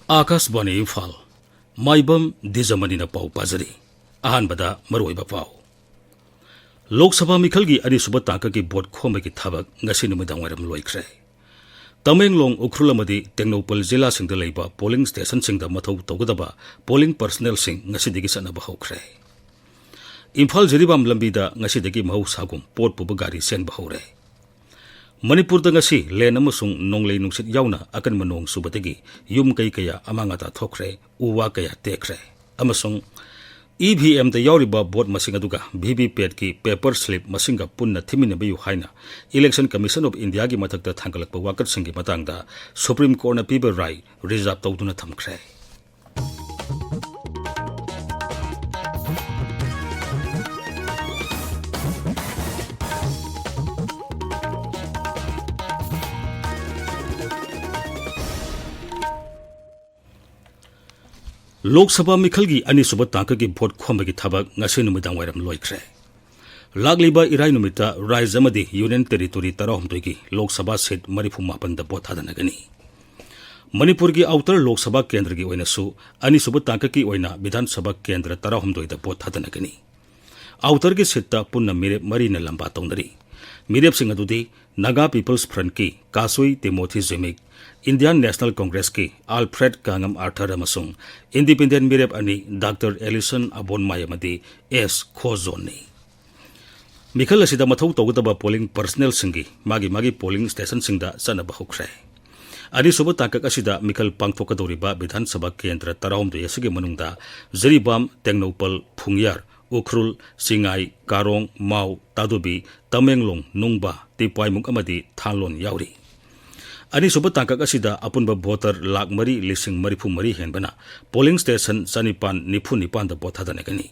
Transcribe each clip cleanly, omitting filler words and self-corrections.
आकाशवाणी इम्फाल माइबम दिजमनी पाउ पाजरी अहानबदा मरोइबा पाउ लोकसभा मिखलगी अनिसुब तांकगी बोट खोमगी थबक ngasi नुमिदांग वरम लोइख्रे तमेंगलोंग उख्रुल अमदी टेक्नोपल जिला सिंग द लेबा पोलिंग स्टेशन सिंग द मथौ तौगदबा पोलिंग पर्सनल सिंग ngasi दगी सनबा हौख्रे इम्फाल जिरिबाम लंबीदा ngasi दगी महौसागुम पोट पुब गारी सेन बहौरे मणिपुर ngasi लेन अमसुंग नोंगले नुंगसित यावना अकन मनोंग सुबदगी युम कई कया अमांगाता थोख्रे उवा कया तेख्रे अमसुंग EVM द यावरिबा बोट मसिंग अदुगा VVPAT की पेपर स्लिप मसिंगा पुन्ना थिमिनबयु हाइना इलेक्शन कमीशन ऑफ इंडिया की मथक्ता थांगलकपा वाकत सिंगी मतंगदा सुप्रीम कोर्ट न पीबा राय रिजर्व तौदुना थमख्रे लोकसभा मिखलगी अनिसुब तांकगी भोट खोमगी थबक ngasi नुमिदांग वरम लोइख्रे लागलिबा इराय नुमिता राज्य अमदी यूनियन टेरिटोरी 13 की लोकसभा सीट 35 द भोट थादनगनी मणिपुर की आउटर लोकसभा केंद्र की ओइनसु अनिसुब तांकगी ओइना विधानसभा केंद्र 13 द भोट थादनगनी आउटर की सीट पुन्ना मिरेप मरी न लंबा तौनरी मिरेप सिंग अदुदी नागा पीपल्स फ्रंट की Kashui Timothy Zimik Indian National Congress की अल्फ्रेड कांगम आर्थर अमसुंग इंडिपेंडेंट मिरेप अनि डॉक्टर एलिसन अबोनमायमदी एस खोजोनी मिखल असिदा मथौ तौगदबा पोलिंग पर्सनल सिंगी मागी पोलिंग स्टेशन सिंगदा सनब हौख्रे अनिसुब तांकक असिदा मिखल पांगथोकदौरिबा विधानसभा केंद्र 13 यसगी मनुंगदा जरीबाम टेक्नोपल फुंगयार उख्रुल सिंगाई कारोंग माउ तादुबी तमेंगलोंग नुंगबा तिपाइमुक अमदी थानलोन यावरी अनिसुब तांकक असिदा अपुनबा भोटर लाख मरी लिसिंग मरिफु मरी हेनबना पोलिंग स्टेशन सनिपान निफु निपान द बोथादनगनी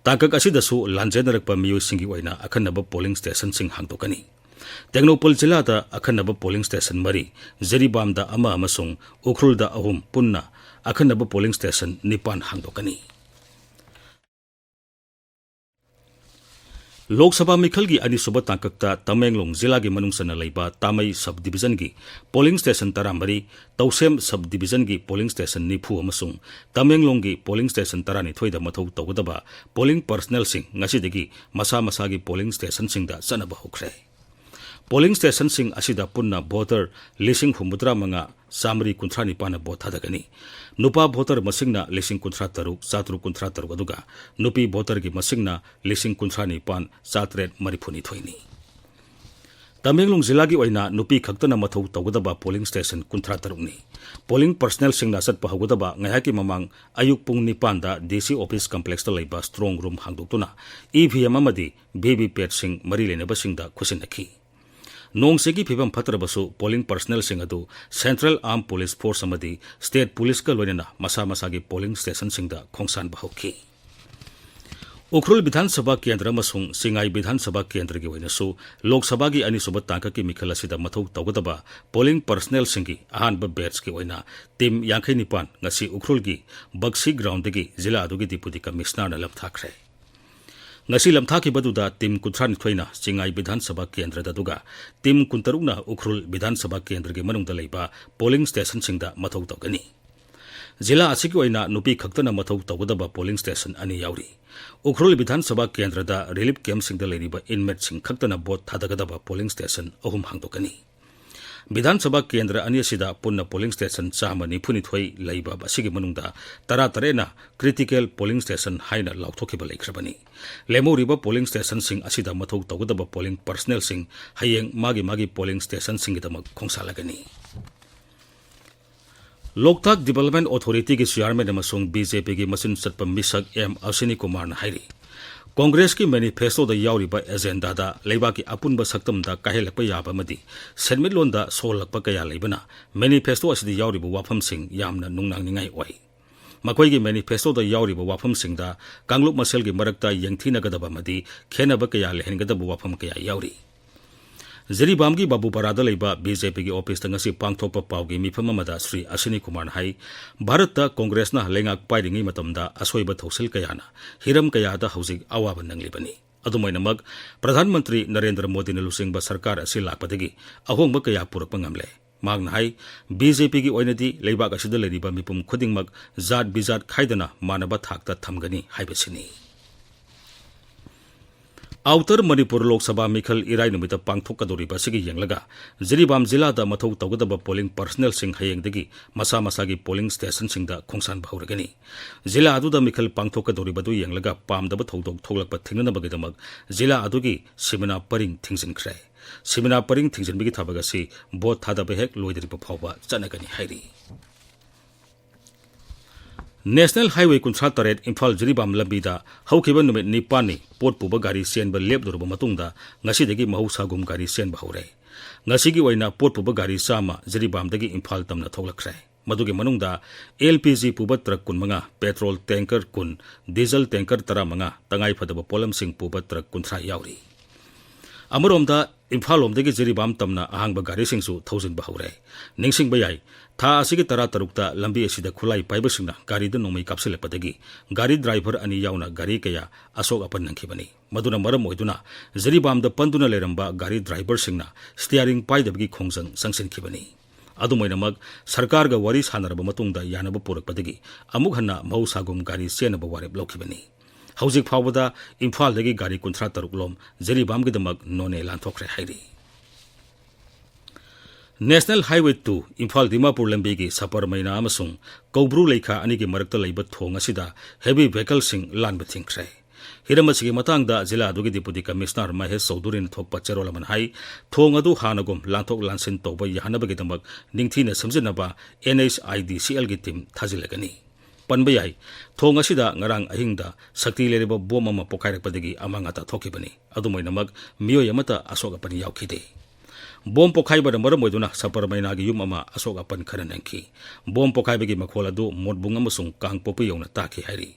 तांकक असिदसु लांजेनरकपा मियोसिंगी ओइना अखनब पोलिंग स्टेशन सिंग हांगदोकनी टेक्नोपल जिला दा अखनब पोलिंग स्टेशन मरी जरीबाम दा अमा अमसुंग उख्रुल दा अहुम पुन्ना अखनब पोलिंग स्टेशन निपान हांगदोकनी लोकसभा मिखल की अनिसुब तांककता तमेंगलोंग जिला की मनुंगसन लेबा तामई सब डिवीजन की पोलिंग स्टेशन 13 तौसेम सब डिवीजन की पोलिंग स्टेशन निफु अमसुंग तमेंगलोंग की पोलिंग स्टेशन 12 द मथौ तौगदबा पोलिंग पर्सनल सिंग ngasi मसा मसा की पोलिंग स्टेशन सिंग दा सनब हौख्रे पोलिंग स्टेशन सिंग असिदा पुन्ना भोटर लिसिंग हुमुद्रा मंगा सामरी कुंथ्रा निपान बोथादगनी नुपा भोटर मसिंगना लिसिंग कुंथ्रा तरुक सातरु कुंथ्रा तरुक अदुगा नुपी भोटर की मसिंगना लिसिंग कुंथ्रा निपान सातरेट मरिफुनी थोइनी तमेंगलोंग जिला की ओइना नुपी खक्तना मथौ तौगदबा पोलिंग स्टेशन कुंथ्रा तरुकनी पोलिंग पर्सनल सिंगना सतप हौगदबा ngayaki mamang ayuk pung 9 da DC office complex ता लेबा स्ट्रांग रूम हांगदोक्तुना EVM अमदी VVPAT सिंग मरी लेनबा सिंगदा खुसिनखी नोंगसेगी फिबम फतरबसु पोलिंग पर्सनल सिंग अदु सेंट्रल आर्म पुलिस फोर्स अमदी स्टेट पुलिस का लोइना मसा मसागी पोलिंग स्टेशन सिंगदा खोंगसान बहौखी उख्रुल विधानसभा केंद्र मसुंग सिंगाई विधानसभा केंद्र की वइनसु लोकसभा की अनिसुब तांककी मिखल असिदा मथौ तौगदबा पोलिंग पर्सनल सिंगी अहानब बैच की वइना टीम 59 ngasi उख्रुल की बक्सी ग्राउंड की जिला अदुगी डिप्यूटी कमिश्नर न लमथाख्रे ngasi lamthaki baduda tim kuthran thoina singai विधान सभा केंद्र ददुगा tim kuntarukna उख्रुल विधान सभा केंद्र के मनुंग द लेबा पोलिंग स्टेशन सिंगदा मथौ तौगनी जिला असिकी ओइना नुपी खक्तना मथौ तौगदबा पोलिंग स्टेशन अनि यावरी उख्रुल विधान सभा केंद्र दा रिलीफ कैंप सिंगदा लेरिबा इनमेट सिंग खक्तना बोट थादगदबा पोलिंग स्टेशन अहुम हांगदोकनी विधानसभा केंद्र अनिसिदा पुन्ना पोलिंग स्टेशन चामनी फुनिथोई लैबा बसिगे मनुंगदा तरेना क्रिटिकल पोलिंग स्टेशन हाइना लाउथोखिबा लेख्रबनी लेमोरिबा पोलिंग स्टेशन सिंग असिदा मथौ तौगदबा पोलिंग पर्सनल सिंग हयेंग मागी पोलिंग स्टेशन सिंगदमक खोंसालगनी लोकताक डेवलपमेंट अथॉरिटी की चेयरमैन अमसुंग बीजेपी की मसिन सत्प मिसक एम अश्विनी कुमार ने हाइरी कांग्रेस की मैनिफेस्टो दा यावरिबा एजेंडा दा लेबा की अपुनबा सक्तम दा काहेलप याबा मदी सेनमिलोन दा सोलकप कया लेबना मैनिफेस्टो असदि यावरिबा वाफम सिंग यामना नुंगनांगनिंगाई ओइ मकोई की मैनिफेस्टो दा यावरिबा वाफम सिंग दा कांगलुप मसेल की मरकता यंगथीनगदबा मदी खेनबा कया लेहनगदबा वाफम कया यावरी जरीबाम की बाबूपरादा लेबा बीजेपी की ऑफिस तंगसी पांगथोप पाउगी मिफम मदा श्री अश्विनी कुमार हाई भारत कांग्रेसना लेंगाक पाइरिंगी मतमदा असोइबा थौसिल कयाना हिरम कयादा हौजिक अवाब नंगलिबनी अदुमैनमक प्रधानमंत्री नरेंद्र मोदी ने लुसिंगबा सरकार असि लाकपदगी अहोंगबा कया पुरकपा ngamle ꯃꯍꯥꯛꯅ ꯍꯥꯏ BJPꯒꯤ ꯑꯣꯏꯅꯗꯤ ꯂꯩꯕꯥꯛ ꯑꯁꯤꯗ ꯂꯩꯔꯤꯕ ꯃꯤꯄꯨꯝ ꯈꯨꯗꯤꯡꯃꯛ ꯖꯥꯠ ꯕꯤꯖꯥꯠ ꯈꯥꯏꯗꯅ ꯃꯥꯟꯅꯕ ꯊꯥꯛꯇ ꯊꯝꯒꯅꯤ ꯍꯥꯏꯕꯁꯤꯅꯤ꯫ आउटर मणिपुर लोकसभा मिखल इराई नुमित पांगथोकदोरिबा सिगी येंगलगा जिरीबाम जिलादा मथौ तौगदबा पोलिंग पर्सनल सिंह हयेंगदगी मसा मसागी पोलिंग स्टेशन सिंगदा खोंसान बहुरगनी जिला अदुदा मिखल पांगथोकदोरिबदु येंगलगा पामदब थौदोक थोगलकपा थिंगनबगदमक जिला अदुगी सिमिना परिंग थिंगजिनख्रे सिमिना परिंग थिंगजिनबिगी थाबगसी बोट थादबा हेक लोइदरिबा फावबा चनगनी हाइरी। नेशनल हाईवे 38 इम्फाल जिरीबाम लंबीदा हौखिबा नुमित निपानी पोट पुबा गाड़ी सेनबा लेपदुरबा मतुंगदा ngasiदगी mahusagum गाड़ी सेनबा हौरे ngasiगी ओइना पोट पुबा गाड़ी चामा जिरीबामदगी इम्फाल तमना थोगलख्रे मदुगी मनुंगदा LPG पुबा truck 15 petrol tanker 10 diesel tanker 15 तंगाई फदबा पोलम सिंह पुबा ट्रक 30 यावरी अमरोमदा इम्फाल लोमदगी जिरीबाम तमना अहांगबा गाड़ी सिंगसु थौजिनबा हौरे निंगसिंगबा याई था असिगी तरा तरुकता लंबी असिदा खुलाई पाइबसिंगना गाड़ीदा नोंमै कापसिलपदगी गाड़ी ड्राइवर अनि यावना गाड़ी कया अशोक अपन नंखिबनी मदुना मरम ओइदुना जिरीबामदा पंदुना लेरंबा गाड़ी ड्राइवर सिंगना स्टीयरिंग पाइदबगी खोंजंग संगसिनखिबनी अदुमैनमक सरकारगा वारी सानरबा मतुंगदा यानबा पुरकपदगी अमुक हन्ना महौसागुम गाड़ी सेनबा वारेप लौखिबनी हौजिक फावबदा इम्फालदगी गाड़ी 33 लोम जिरीबामगिदमक नोने लांथोखरे हाइरी। नेशनल हाईवे 2 इम्फाल दिमापुर लंबी की सपर मैना अमसुंग कौब्रू लेखा अनिगी मरक्ता लैबा थोंग असिदा हेवी व्हीकल सिंग लानबा थिंख्रे हिरम असिगी मतांगदा जिला अदुगी डिप्यूटी कमिश्नर महेश चौधुरीन थोकपा चेरोलमन हाई थोंग अदु हानगुम लांथोक लांसिन तौबा याहनबगिदमक निंगथीना समजिनबा NHIDCL की टीम थाजिलगनी पनबा याई थोंग असिदा ngarang अहिंगदा शक्ति लेरिबा बोम अमा पोखाइरकपदगी अमांगाता थोकिबनी अदुमैनमक मियोय अमता अशोक अपन यावखिदे बोम पोखाइबदा मरम ओइदुना सपर मैनागी युम अमा अशोक अपन खरन नंखी बोम पोखाइबगी मखोल अदु मोटबुंग अमसुंग कांग पोपु यौना ताखि हाइरी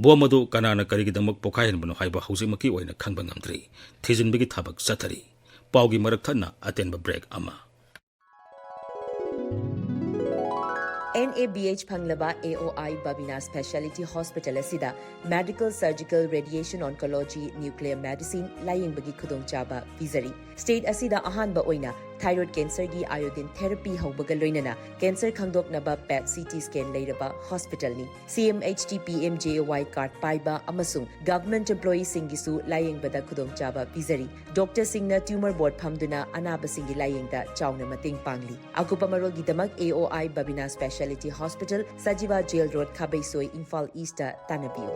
बोम अदु कनाना करिगिदमक पोखाइहनबनो हाइबा हौजिमकी ओइना खंगबा ngamdri थिजिनबगी थाबक चथरी पाउगी मरक थन्ना अतेनबा ब्रेक अमा NABH फंगलबा AOI Babina Specialty Hospital asida Medical Surgical Radiation Oncology Nuclear Medicine layingbagi khudong chaba vizari state asida ahanba oina thyroid cancer gi iodine therapy haubaga loinana cancer khangdoknaba PET CT scan leiraba hospital ni CMHT PMJOY card paiba amasung government employee singisu layingbada khudong chaba vizari doctor singna tumor board phamduna anaba singi layingda chawna mating pangli akupa marol gidamak AOI Babina Specialty Hospital Sajiva Jail Road Khabaisoi Imphal East Tanabiu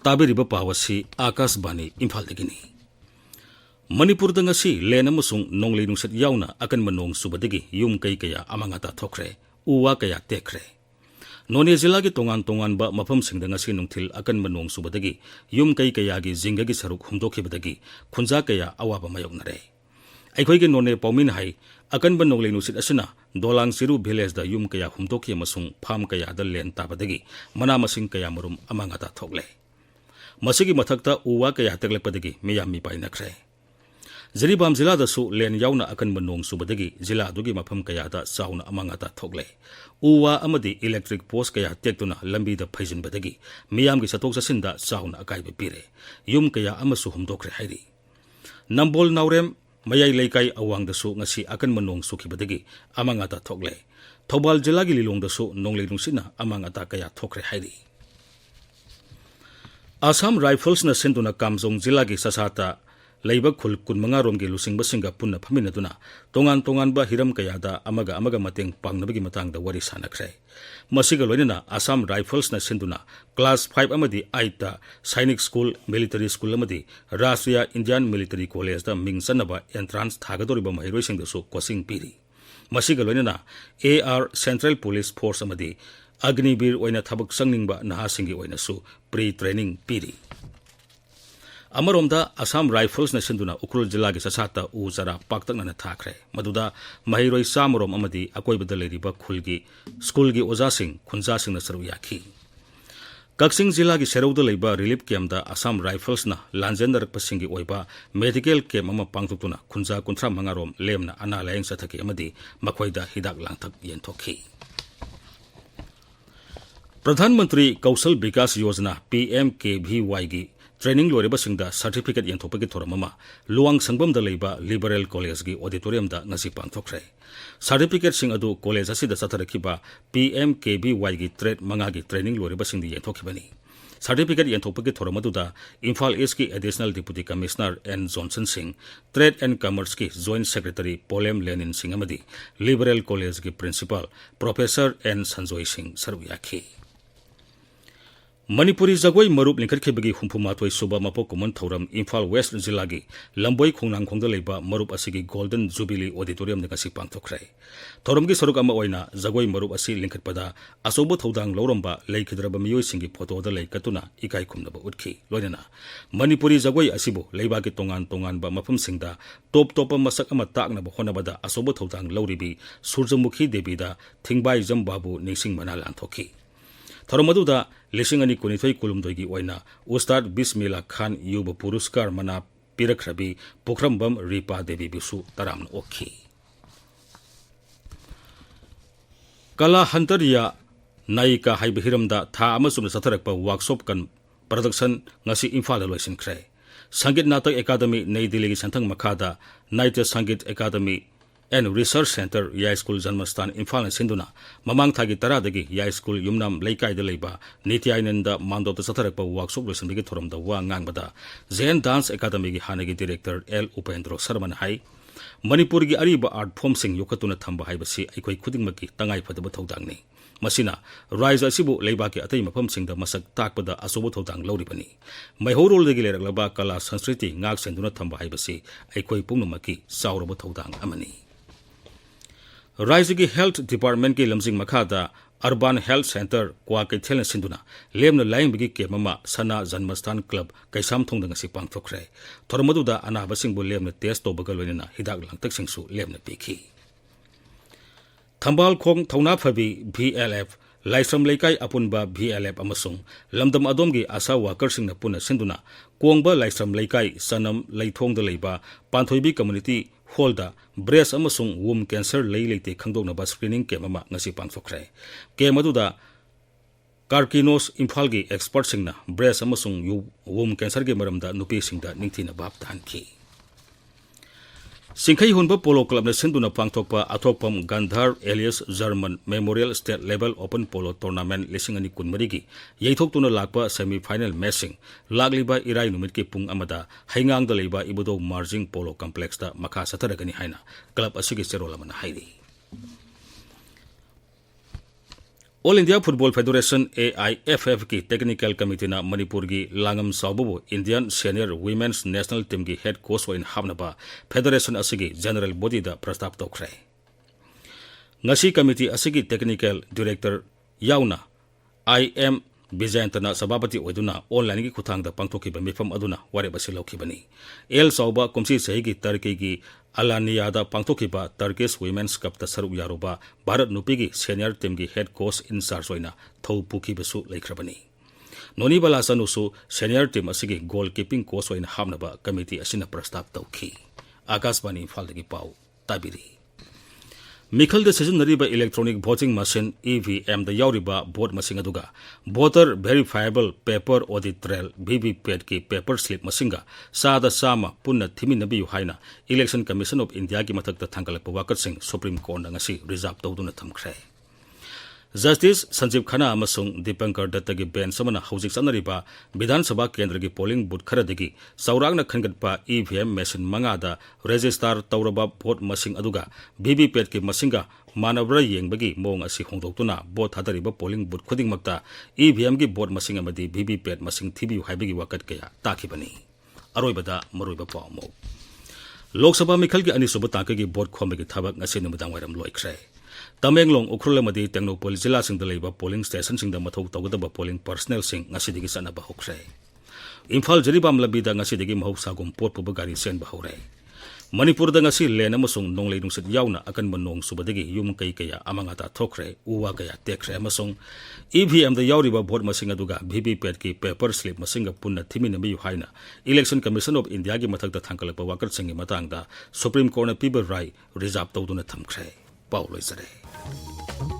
ताबिरिबा पावसी आकाशवाणी इम्फाल दगिनी मणिपुर दंगसी लेन अमसुंग नोंगले नुसत यावना अकनबा नोंग सुबदगी yum कई कया अमांगाता थोखरे उवा कया तेखरे नोने जिला की तोंगान तोंगानबा मफम सिंगदंगसी नुंगथिल अकनबा नोंग सुबदगी युम कई कयागी जिंगगी सरुक हुमदोखिबदगी खुंजा कया अवाबा मायोगनरे अखोइगे नोने पाउमिन हाई अकनबा नोंगले नुसत असना दोलांग सिरु विलेज दा युम कया हुमदोखि अमसुंग फाम कया दा लेन ताबदगी मना मसिंग कया मरुम अमांगाता थोकले मसिगी मथक्ता उवा कया तगलपदगी मियामी पाइनख्रे जिरीबाम जिला दसु लेन यावना अकनबा नोंग सुबदगी जिला दुगी मफम कया दा चाउना अमांगाता थोकले उवा अमदी इलेक्ट्रिक पोस्ट कया तेक्तुना लंबी दा फैजिनबदगी मियामगी सतोक ससिंदा चाउना अकाइबे पिरे युम कया अमसु हुमदोखरे हाइरी नंबोल नावरेम मयाई लेकाई अवांग दसु ngasi अकनबा नोंग सुखिबदगी अमांगाता थोकले थौबाल जिला की लिलोंग दसु नोंगले नुसिना अमांगाता कया थोकरे हाइरी आसाम राइफल्स न सिंधुना कामजोंग जिला की ससाता लैब खुल 15 रोम की लुसिंगबसिंगा पुन्ना फमिनदुना तोंगान तोंगानबा हिरम कयादा अमगा मतेंग पांगनबगी मतांगदा वरी सानख्रे मसिगा लोइना आसाम राइफल्स न सिंधुना क्लास 5 अमदी 8 ता सैनिक स्कूल मिलिटरी स्कूल अमदी राष्ट्रीय इंडियन मिलिटरी कॉलेज दा मिंगसनबा एंट्रांस थागदोरिबा महिरोइसिंगदसु कोचिंग पीरी मसिगा लोइना AR सेंट्रल पुलिस फोर्स अमदी अग्निवीर ओइना थबक संगनिंगबा नहासिंगी ओइनासु प्री ट्रेनिंग पीरी अमरोमदा आसाम राइफल्स न सिंधुना उखरुल जिला की ससाता उ जरा पाक्तकना थाखरे मदुदा महिरोइ सामरोम अमदी अकोइबदा लेरिबा खुलगी स्कूल की ओजासिंग खुंजासिंग न सरू याखी कक्सिंग जिला की सेरौदा लेबा रिलीफ कैम्पदा आसाम राइफल्स न लांजेंदरकपसिंगी ओइबा मेडिकल कैम्प अमा पांगथुक्तुना खुंजा 35 रोम लेमना अना लायंग सथकी अमदी मखोइदा हिदाक लांथक येंथोखी प्रधानमंत्री कौशल विकास योजना PMKVY की ट्रेनिंग लोरेबसिंगदा सर्टिफिकेट यंथोपगी थोरममा लुवांग संगबमदा लेबा लिबरल कॉलेज की ऑडिटोरियमदा ngasi पांगथोखरे सर्टिफिकेट सिंग अदु कॉलेज असिदा सथरखिबा PMKBY की ट्रेड मंगा की ट्रेनिंग लोरेबसिंगदी यंथोखिबनी सर्टिफिकेट यंथोपगी थोरमदुदा इम्फाल ईस्ट की additional deputy commissioner N Johnson सिंह ट्रेड एंड कॉमर्स की जॉइंट सेक्रेटरी पोलेम लेनिन सिंह अमदी लिबरल कॉलेज की प्रिंसिपल प्रोफेसर एन संजोय सिंह सर्वयाखी मणिपुरी जगोई मरुप लिंखटखिबगी हुंफुमाथोई सुबा मपोक कुमन थौरम इम्फाल वेस्ट जिला की लंबोई खोंनांखोंदा लेबा मरुप असिगी गोल्डन जुबिली ऑडिटोरियम नगसी पांगथोखरे थौरम की सरुक अमा ओइना जगोई मरुप असि लिंखटपदा असोबो थौदांग लौरंबा लेखिद्रबा मियोइसिंगी फोटोदा लेकतुना इकाई खुमनबा उठखी लोइना मणिपुरी जगोई असिबो लेबा की तोंगान तोंगानबा मफमसिंगदा टॉप टॉप मसक अमा ताकनबा होनबदा असोबो थौदांग लौरिबी सूर्यमुखी देवीदा थिंगबाई जमबाबु निसिंग मना लांथोखी थौरमदुदा लिसिंग अनि कुनिथोई कुलुमदोई ओइना उस्ताद बिस्मिल्ला खान युब पुरस्कार मना पिरखरबी पोखरमबम रिपा देवी बिसु तराम ओखी कला हंतरिया नायिका हाइबहिरमदा था अमसुम सथरकपा वर्कशॉप कन प्रोडक्शन ngasi इम्फाल लोइसिनख्रे संगीत नाटक एकाडमी नई दिल्ली की संथंग मखादा नाट्य संगीत एकाडमी एंड रिसर्च सेंटर या स्कूल जन्मस्थान इम्फाल सिंधुना ममांग थागी तरादगी या स्कूल युमनाम लेकाइद लेबा नित्यानंद मांडोत सथरकपा वर्कशॉप लोइसिनबगी थोरमदा वा ngangbada जैन डांस एकाडमी की हानगी डायरेक्टर एल उपेंद्र शर्मा हाई मणिपुर की अरीब आर्ट फॉर्म सिंग योखतुना थंबा हाइबसी अखोई खुदिंगमकी तंगाई फदब थौदांगनी मसिना राइज असिबु लेबा की अतई मफम सिंगदा मसक ताकपदा असोबो थौदांग लौरिबनी मैहोरोलदगी लेरकलबा कला संस्कृति ngaक सेंदुना थंबा हाइबसी अखोई पुंगमकी साउरब थौदांग अमनी राज्य की हेल्थ डिपार्टमेंट की लमजिंग मखादा अर्बन हेल्थ सेंटर क्वा कैथेल सिंधुना लेमना लाइंबगी केममा सना जन्मस्थान क्लब कैसाम थोंदंगसी पांगथोखरे थोरमदुदा अनाबसिंगबु लेमना टेस्ट तोबगल लोइना हिदाक लांगतकसिंगसु लेमना पीखी थंबाल खोंग थौना फबी VLF लाइसम लेकाई अपुनबा VLF अमसुंग लमदम अदोमगी आशा वर्करसिंगना पुना सिंधुना कोंगबा लाइसम लेकाई सनम लैथोंगदा लेबा पांथोइबी कम्युनिटी हॉलदा ब्रेस्ट अमसुंग वुम कैंसर लेते खंगदोनबा स्क्रीनिंग कैम्प अमा ngasi पांगथोखरे कैम्प अदुदा कार्किनोस इम्फाल की एक्सपर्ट सिंगना ब्रेस्ट अमसुंग वुम कैंसर के मरमदा नुपी सिंगदा निंगथिना बाप तानखी सिंखई हुनबा पोलो क्लब ने सिंधुना पांगथोकपा Athokpam Gandhar alias German memorial state level open polo tournament लिसिंग अनि कुनमरी की यैथोकतुना लाकपा सेमीफाइनल मैचिंग लागलिबा इराई नुमित की पुंग अमदा हाइंगांग दा लेबा इबुदो मार्जिंग पोलो कॉम्प्लेक्स दा मखा सथरगनी हाइना क्लब असिगी सेरोलमना हाइरी all India football federation AIFF की टेक्निकल कमिटी ना मणिपुर की लांगम साउबो Indian senior women's national team की हेड कोच ओइन हाबनबा फेडरेशन असिगी जनरल बॉडी दा प्रस्ताव तोखरे ngasi कमिटी असिगी टेक्निकल डायरेक्टर याउना IM बिजयंतना सभापति ओइदुना ऑनलाइन की खुथांगदा पांगथोखिबा मिफम अदुना वारेबसि लौखिबनी एल साउबा कुमसी सही की टर्की की अलानियादा पांगथोखिबा टर्किश वुमेन्स कप ता सरुक यारोबा भारत नुपी की सीनियर टीम की हेड कोच इंचार्ज ओइना थौ पुखिबसु लेख्रबनी नोनी बलासनुसु सीनियर टीम असिगी गोल कीपिंग कोच ओइना हाबनबा कमिटी असिना प्रस्ताव तौखी आकाशवाणी इम्फाल दगी पाउ ताबिरी मिखल सिजनरीबा इलेक्ट्रॉनिक वोटिंग मशीन EVM दा यावरिबा वोट मसिंग अदुगा voter verifiable paper audit trail VVPAT की पेपर स्लिप मसिंगा सादा सामा पुन्ना थिमिनबियु हाइना इलेक्शन कमीशन ऑफ इंडिया की मथकता थांगलकपा वाकतसिंग सुप्रीम कोर्ट ngasi रिजर्व तौदुना थमख्रे जस्टिस संजीव खन्ना अमसुंग दीपंकर दत्त की बेंच अमना हौजिक चनरिबा विधानसभा केंद्र की पोलिंग बूथ खरदगी सौरागना खनगटपा EVM मशीन मंगादा रजिस्टर तौरबा वोट मसिंग अदुगा VVPAT की मसिंगा मानवरा येंबगी मोंग असि होंदोक्तुना वोट थादरिबा पोलिंग बूथ खुदिंगमक्ता EVM की वोट मसिंग अमदी VVPAT मसिंग थिबियु हाइबगी वाकत कया ताखिबनी अरोइबदा मरोइबा पाउमो लोकसभा मिखल की अनिसुब तांके की वोट खोमबगी थबक ngasi नुमदांग वाइरम लोइख्रे तमेंगलोंग उखरुलमदी टेक्नोपोल जिला सिंगदा लेबा पोलिंग स्टेशन सिंगदा मथौ तौगदबा पोलिंग पर्सनल सिंग ngasiदगी सनबा होख्रे इम्फाल जरिबाम लबीदा ngasiदगी महौसागुम पोटपुब गारी सेनबा हौरे मणिपुर दा ngasi लेन अमसुंग नोंगलै नुंसित यावना अकनबा नोंग सुबदगी युम कई कया अमंगाता थोख्रे उवा कया तेख्रे अमसुंग EVM दा यावरिबा वोट मसिंग अदुगा VVPAT की पेपर स्लिप मसिंग पुन्ना थिमिनबियु हाइना इलेक्शन कमीशन ऑफ इंडिया की मथकता थांगलकपा वाकत सिंगी मतंगदा सुप्रीम कोर्ट पिबा राय रिजर्व तौदुना थमख्रे पाउ लोइसरे